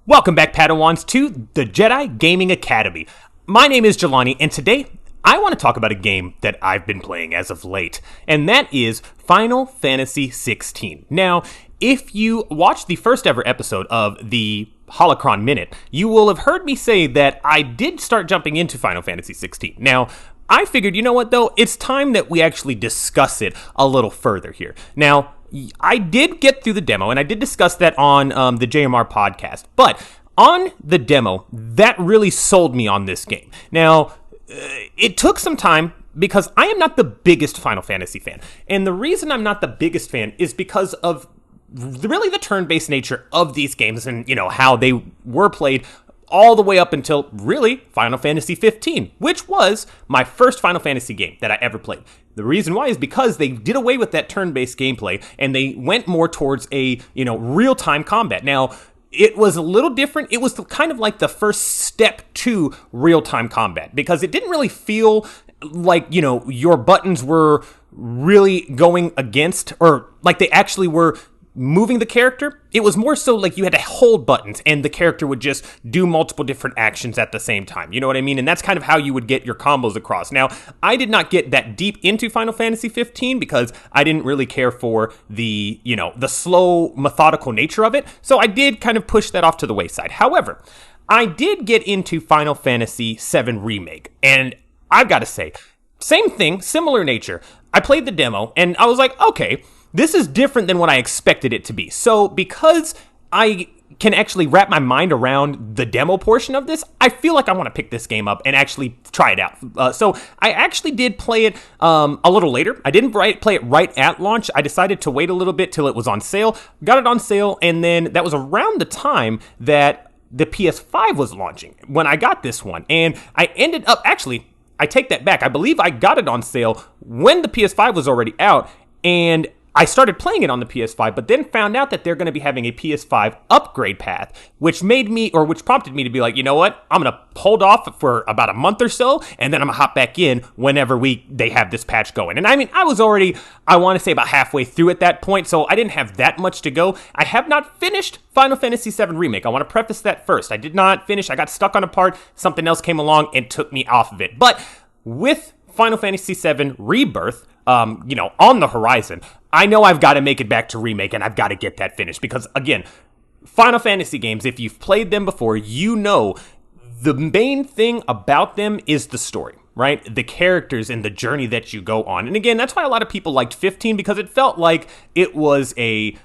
Welcome back, Padawans, to the Jedi Gaming Academy. My name is Jelani, and today I want to talk about a game that I've been playing as of late, and that is Final Fantasy XVI. Now, if you watched the first ever episode of the Holocron Minute, you will have heard me say that I did start jumping into Final Fantasy XVI. Now, I figured, you know what, though? It's time that we actually discuss it a little further here. Now, I did get through the demo, and I did discuss that on the JMR podcast. But on the demo, that really sold me on this game. Now, it took some time because I am not the biggest Final Fantasy fan. And the reason I'm not the biggest fan is because of really the turn-based nature of these games and, you know, how they were played all the way up until, really, Final Fantasy XV, which was my first Final Fantasy game that I ever played. The reason why is because they did away with that turn-based gameplay, and they went more towards a, real-time combat. Now, it was a little different. It was kind of like the first step to real-time combat, because it didn't really feel like, your buttons were really going against, or like they actually were moving the character. It was more so like you had to hold buttons and the character would just do multiple different actions at the same time. You know what I mean? And that's kind of how you would get your combos across. Now, I did not get that deep into Final Fantasy 15 because I didn't really care for the slow, methodical nature of it. So I did kind of push that off to the wayside. However, I did get into Final Fantasy VII Remake, and I've got to say, same thing, similar nature. I played the demo and I was like, okay, this is different than what I expected it to be. So because I can actually wrap my mind around the demo portion of this, I feel like I want to pick this game up and actually try it out. So I actually did play it a little later. I didn't play it right at launch. I decided to wait a little bit till it was on sale. Got it on sale, and then that was around the time that the PS5 was launching when I got this one. And I ended up, actually, I take that back. I believe I got it on sale when the PS5 was already out, and I started playing it on the PS5, but then found out that they're going to be having a PS5 upgrade path, which prompted me to be like, you know what? I'm going to hold off for about a month or so, and then I'm going to hop back in whenever they have this patch going. And I mean, I was already, I want to say, about halfway through at that point, so I didn't have that much to go. I have not finished Final Fantasy VII Remake. I want to preface that first. I did not finish. I got stuck on a part. Something else came along and took me off of it. But with Final Fantasy VII Rebirth, on the horizon, I know I've got to make it back to Remake, and I've got to get that finished because, again, Final Fantasy games, if you've played them before, you know the main thing about them is the story, right? The characters and the journey that you go on. And again, that's why a lot of people liked 15, because it felt like it was a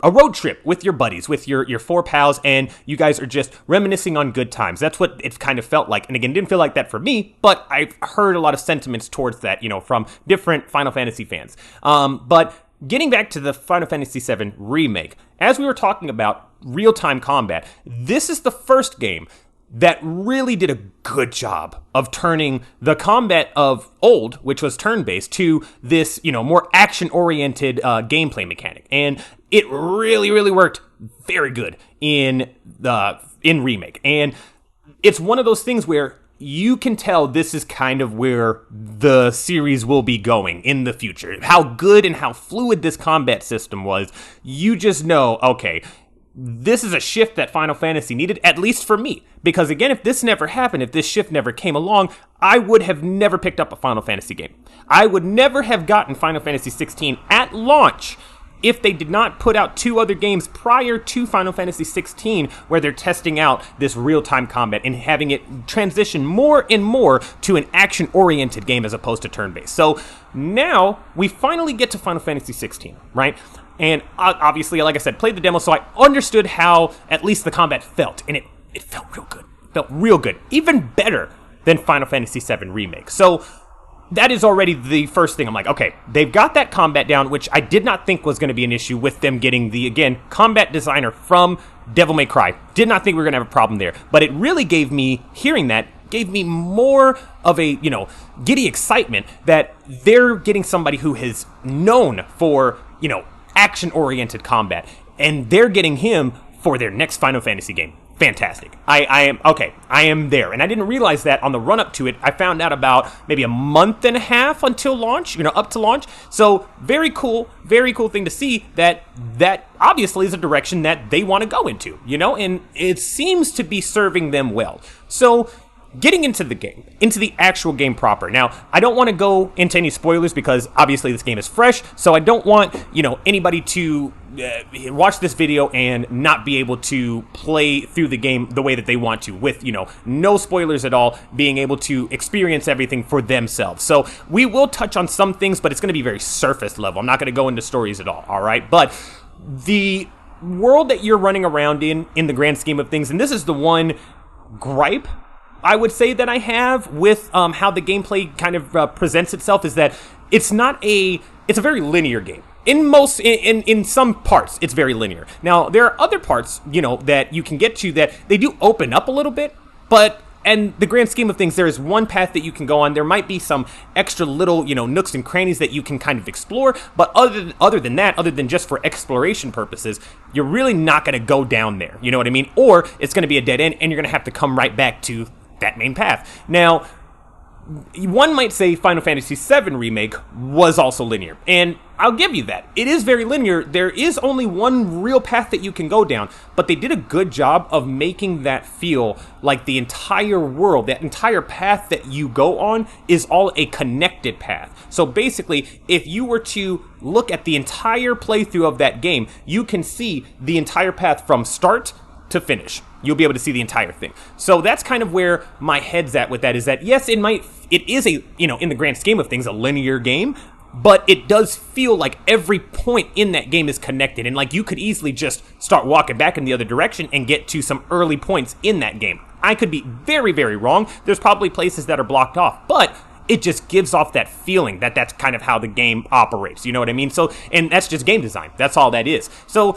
road trip with your buddies, with your four pals, and you guys are just reminiscing on good times. That's what it kind of felt like. And again, it didn't feel like that for me, but I've heard a lot of sentiments towards that, from different Final Fantasy fans. But getting back to the Final Fantasy VII Remake, as we were talking about real-time combat, this is the first game that really did a good job of turning the combat of old, which was turn-based, to this, more action-oriented gameplay mechanic. And it really, really worked very good in Remake. And it's one of those things where you can tell this is kind of where the series will be going in the future. How good and how fluid this combat system was, you just know, okay, this is a shift that Final Fantasy needed, at least for me. Because again, if this never happened, if this shift never came along, I would have never picked up a Final Fantasy game. I would never have gotten Final Fantasy XVI at launch if they did not put out two other games prior to Final Fantasy XVI, where they're testing out this real-time combat and having it transition more and more to an action-oriented game as opposed to turn-based. So now we finally get to Final Fantasy XVI, right? And obviously, like I said, played the demo, so I understood how at least the combat felt. And it felt real good. It felt real good. Even better than Final Fantasy VII Remake. So that is already the first thing. I'm like, okay, they've got that combat down, which I did not think was going to be an issue with them getting the, again, combat designer from Devil May Cry. Did not think we were going to have a problem there. But it really gave me more of a, giddy excitement that they're getting somebody who is known for, action-oriented combat, and they're getting him for their next Final Fantasy game. fantastic. I am okay. I am there, and I didn't realize that on the run up to it. I found out about maybe a month and a half until launch, up to launch. So very cool thing to see that obviously is a direction that they want to go into, and it seems to be serving them well. So getting into the game, into the actual game proper. Now, I don't want to go into any spoilers because obviously this game is fresh, so I don't want, anybody to watch this video and not be able to play through the game the way that they want to with, no spoilers at all, being able to experience everything for themselves. So we will touch on some things, but it's going to be very surface level. I'm not going to go into stories at all right? But the world that you're running around in the grand scheme of things, and this is the one gripe I would say that I have with how the gameplay kind of presents itself, is that it's a very linear game. In some parts, it's very linear. Now, there are other parts, that you can get to that they do open up a little bit, and the grand scheme of things, there is one path that you can go on. There might be some extra little, nooks and crannies that you can kind of explore, but other than just for exploration purposes, you're really not going to go down there, you know what I mean? Or it's going to be a dead end, and you're going to have to come right back to that main path. Now, one might say Final Fantasy VII Remake was also linear, and I'll give you that. It is very linear. There is only one real path that you can go down, but they did a good job of making that feel like the entire world, that entire path that you go on is all a connected path. So basically, if you were to look at the entire playthrough of that game, you can see the entire path from start to finish. You'll be able to see the entire thing. So that's kind of where my head's at with that, is that yes, it is a, in the grand scheme of things, a linear game, but it does feel like every point in that game is connected, and like you could easily just start walking back in the other direction and get to some early points in that game. I could be very, very wrong. There's probably places that are blocked off, but it just gives off that feeling that that's kind of how the game operates. You know what I mean? So, and that's just game design. That's all that is. So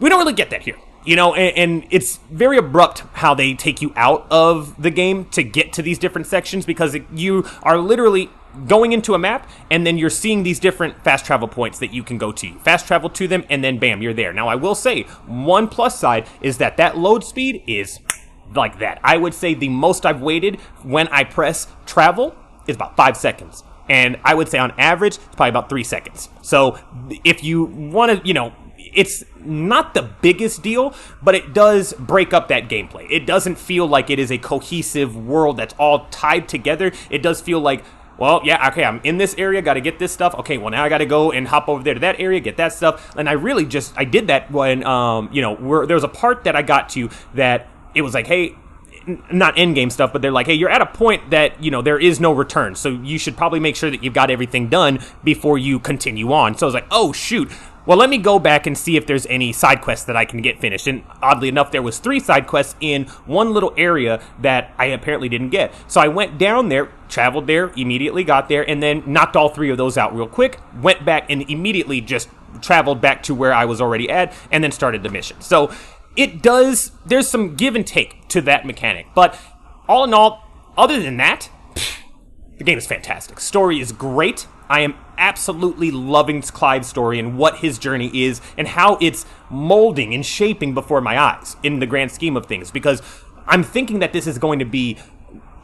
we don't really get that here. And it's very abrupt how they take you out of the game to get to these different sections, because you are literally going into a map, and then you're seeing these different fast travel points that you can go to. Fast travel to them, and then bam, you're there. Now, I will say, one plus side is that load speed is like that. I would say the most I've waited when I press travel is about 5 seconds. And I would say on average, it's probably about 3 seconds. So if you want to, it's not the biggest deal, but it does break up that gameplay. It doesn't feel like it is a cohesive world that's all tied together. It does feel like, well, yeah, okay, I'm in this area, got to get this stuff. Okay, well, now I got to go and hop over there to that area, get that stuff. And I did that when, there was a part that I got to that it was like, hey, not end game stuff, but they're like, hey, you're at a point that, there is no return. So you should probably make sure that you've got everything done before you continue on. So I was like, oh, shoot. Well, let me go back and see if there's any side quests that I can get finished. And oddly enough, there was 3 side quests in one little area that I apparently didn't get. So I went down there, traveled there, immediately got there, and then knocked all 3 of those out real quick, went back and immediately just traveled back to where I was already at, and then started the mission. So there's some give and take to that mechanic. But all in all, other than that, the game is fantastic. Story is great. I am absolutely loving Clive's story and what his journey is and how it's molding and shaping before my eyes in the grand scheme of things, because I'm thinking that this is going to be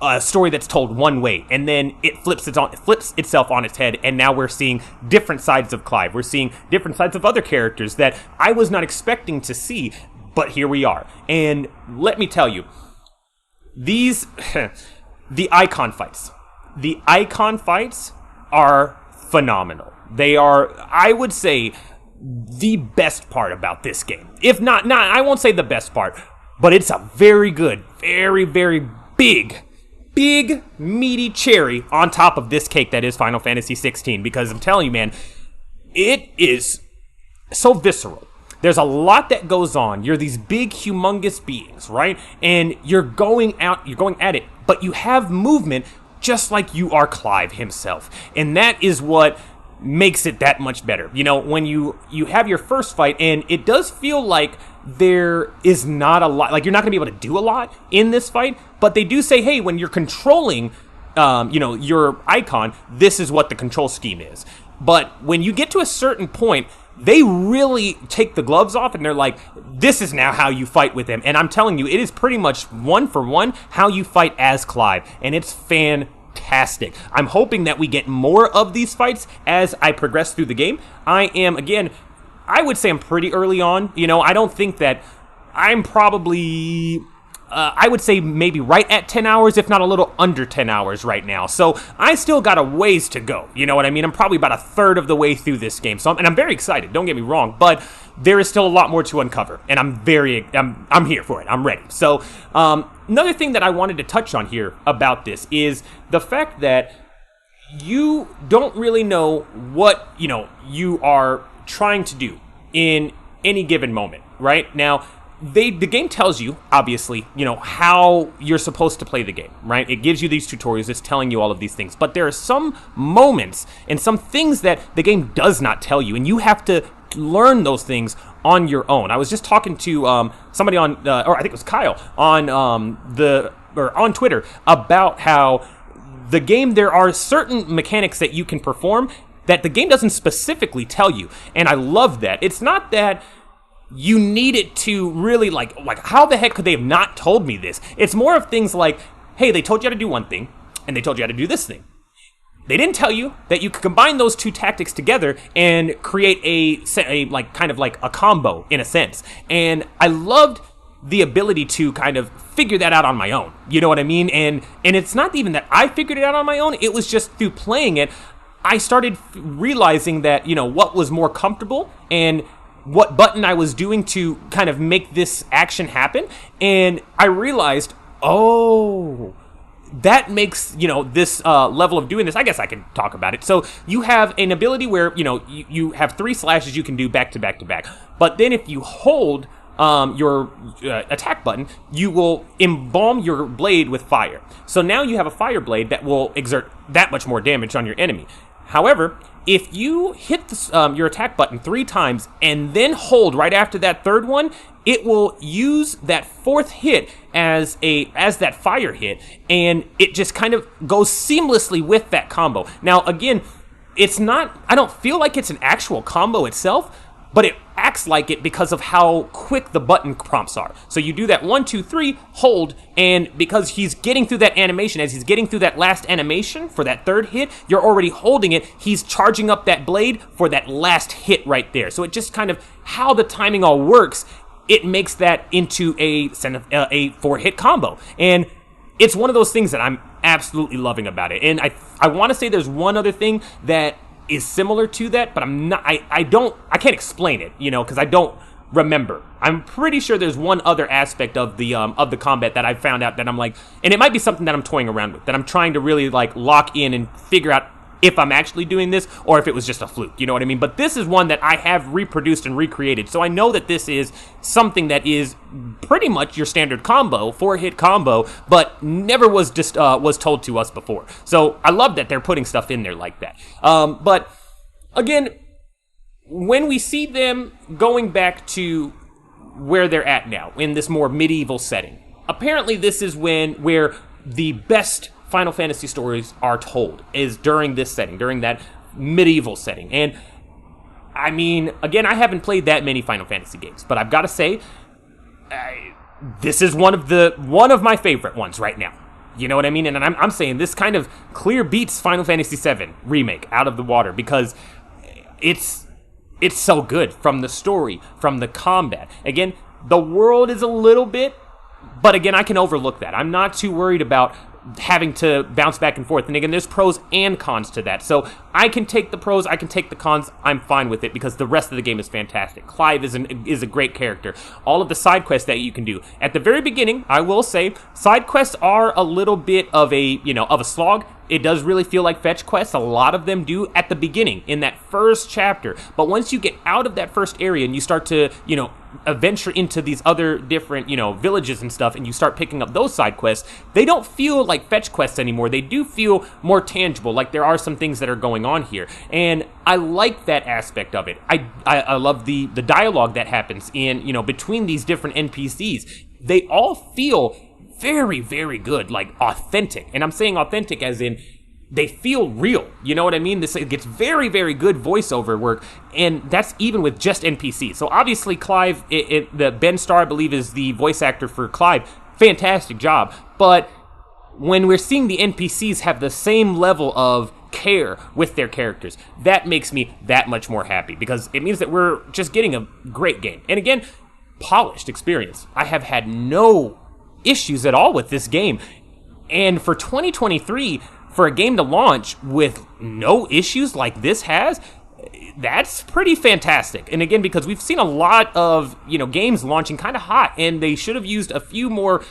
a story that's told one way, and then it flips itself on its head, and now we're seeing different sides of Clive. We're seeing different sides of other characters that I was not expecting to see, but here we are. And let me tell you, the icon fights are phenomenal. They are, I would say, the best part about this game. If not, I won't say the best part, but it's a very good, very, very big, meaty cherry on top of this cake that is Final Fantasy XVI, because I'm telling you, man, it is so visceral. There's a lot that goes on. You're these big, humongous beings, right? And you're going at it, but you have movement just like you are Clive himself. And that is what makes it that much better. When you have your first fight, and it does feel like there is not a lot, like you're not going to be able to do a lot in this fight, but they do say, hey, when you're controlling, your icon, this is what the control scheme is. But when you get to a certain point, they really take the gloves off and they're like, this is now how you fight with him. And I'm telling you, it is pretty much one for one how you fight as Clive. And it's fantastic. I'm hoping that we get more of these fights as I progress through the game. I would say I'm pretty early on. I don't think that I'm probably... I would say maybe right at 10 hours, if not a little under 10 hours right now. So I still got a ways to go. You know what I mean? I'm probably about a third of the way through this game. And I'm very excited. Don't get me wrong. But there is still a lot more to uncover. And I'm here for it. I'm ready. So another thing that I wanted to touch on here about this is the fact that you don't really know what, you are trying to do in any given moment, right? Now, the game tells you, obviously, how you're supposed to play the game, right? It gives you these tutorials. It's telling you all of these things. But there are some moments and some things that the game does not tell you, and you have to learn those things on your own. I was just talking to somebody on, or I think it was Kyle, on Twitter about how the game, there are certain mechanics that you can perform that the game doesn't specifically tell you, and I love that. It's not that you need it to really, like how the heck could they have not told me this? It's more of things like, hey, they told you how to do one thing, and they told you how to do this thing. They didn't tell you that you could combine those two tactics together and create a combo, in a sense. And I loved the ability to kind of figure that out on my own. You know what I mean? And it's not even that I figured it out on my own. It was just through playing it, I started realizing that, what was more comfortable and what button I was doing to kind of make this action happen. And I realized, that makes, this level of doing this, I guess I can talk about it. So you have an ability where, you have 3 slashes you can do back to back to back. But then if you hold your attack button, you will embalm your blade with fire. So now you have a fire blade that will exert that much more damage on your enemy. However, if you hit your attack button 3 times and then hold right after that third one, it will use that 4th hit as that fire hit, and it just kind of goes seamlessly with that combo. Now, again, I don't feel like it's an actual combo itself, but it acts like it because of how quick the button prompts are. So you do that 1, 2, 3, hold, and because he's getting through that animation, as he's getting through that last animation for that 3rd hit, you're already holding it, he's charging up that blade for that last hit right there. So it just kind of, how the timing all works, it makes that into a 4-hit combo. And it's one of those things that I'm absolutely loving about it. And I want to say there's one other thing that is similar to that, but I can't explain it, because I don't remember. I'm pretty sure there's one other aspect of the combat that I found out that I'm like, and it might be something that I'm toying around with, that I'm trying to really lock in and figure out if I'm actually doing this or if it was just a fluke, you know what I mean? But this is one that I have reproduced and recreated, so I know that this is something that is pretty much your standard combo, 4-hit combo, but never was told to us before. So I love that they're putting stuff in there like that. But again, when we see them going back to where they're at now, in this more medieval setting, apparently this is where the best Final Fantasy stories are told, is during this setting, during that medieval setting. And I mean, again, I haven't played that many Final Fantasy games, but I've got to say, this is one of my favorite ones right now. You know what I mean? And I'm saying this kind of clear beats Final Fantasy VII Remake out of the water, because it's so good, from the story, from the combat. Again, the world is a little bit, but again, I can overlook that. I'm not too worried about having to bounce back and forth. And again, there's pros and cons to that. So I can take the pros, I can take the cons. I'm fine with it because the rest of the game is fantastic. Clive is a great character. All of the side quests that you can do. At the very beginning, I will say, side quests are a little bit of a slog. It does really feel like fetch quests. A lot of them do at the beginning, in that first chapter. But once you get out of that first area and you start to, venture into these other different, villages and stuff, and you start picking up those side quests, they don't feel like fetch quests anymore. They do feel more tangible, like there are some things that are going on here. And I like that aspect of it. I love the dialogue that happens in, between these different NPCs. They all feel very, very good, like authentic. And I'm saying authentic as in they feel real. You know what I mean? This it gets very, very good voiceover work, and that's even with just NPCs. So obviously Clive, the Ben Starr, I believe, is the voice actor for Clive. Fantastic job. But when we're seeing the NPCs have the same level of care with their characters, that makes me that much more happy, because it means that we're just getting a great game. And again, polished experience. I have had no issues at all with this game. And for 2023, for a game to launch with no issues like this has, that's pretty fantastic. And again, because we've seen a lot of, games launching kind of hot, and they should have used a few more,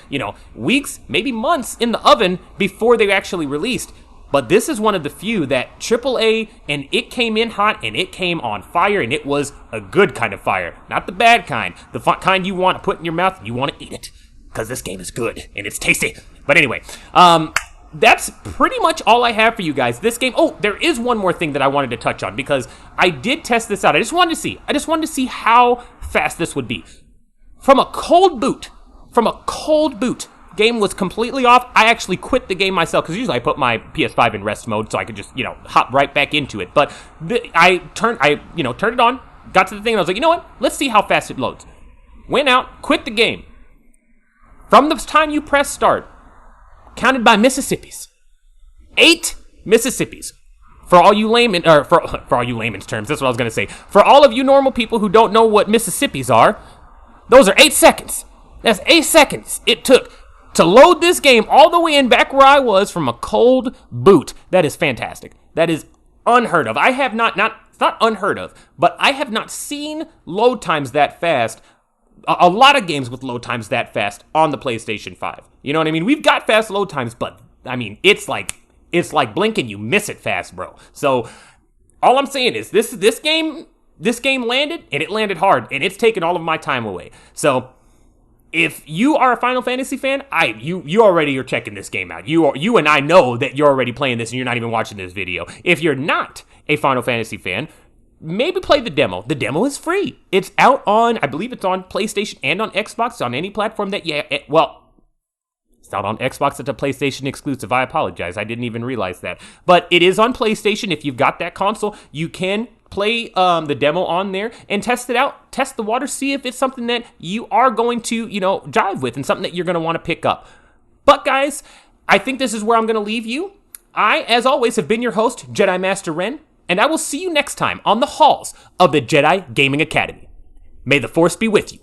weeks, maybe months in the oven before they actually released. But this is one of the few that AAA, and it came in hot, and it came on fire, and it was a good kind of fire. Not the bad kind. The kind you want to put in your mouth, and you want to eat it. Because this game is good, and it's tasty. But anyway, that's pretty much all I have for you guys. This game, there is one more thing that I wanted to touch on, because I did test this out. I just wanted to see how fast this would be. From a cold boot, game was completely off. I actually quit the game myself, because usually I put my PS5 in rest mode so I could just, hop right back into it. But I turned it on, got to the thing, and I was like, you know what? Let's see how fast it loads. Went out, quit the game. From the time you press start, counted by Mississippis. 8 Mississippis. For all you laymen, or for all you layman's terms, that's what I was going to say. For all of you normal people who don't know what Mississippis are, those are 8 seconds. That's 8 seconds it took to load this game all the way in back where I was from a cold boot. That is fantastic. That is unheard of. I have it's not unheard of, but I have not seen load times that fast. A lot of games with load times that fast on the PlayStation 5. You know what I mean? We've got fast load times, but I mean, it's like blink and you miss it fast, bro. So all I'm saying is this game landed, and it landed hard, and it's taken all of my time away. So if you are a Final Fantasy fan, you already are checking this game out. You and I know that you're already playing this and you're not even watching this video. If you're not a Final Fantasy fan, maybe play the demo. The demo is free. It's out on, I believe it's on PlayStation and on Xbox, on any platform that it's out on Xbox. It's a PlayStation exclusive. I apologize. I didn't even realize that. But it is on PlayStation. If you've got that console, you can play the demo on there and test it out. Test the water. See if it's something that you are going to, jive with, and something that you're going to want to pick up. But guys, I think this is where I'm going to leave you. I, as always, have been your host, Jedi Master Ren. And I will see you next time on the halls of the Jedi Gaming Academy. May the Force be with you.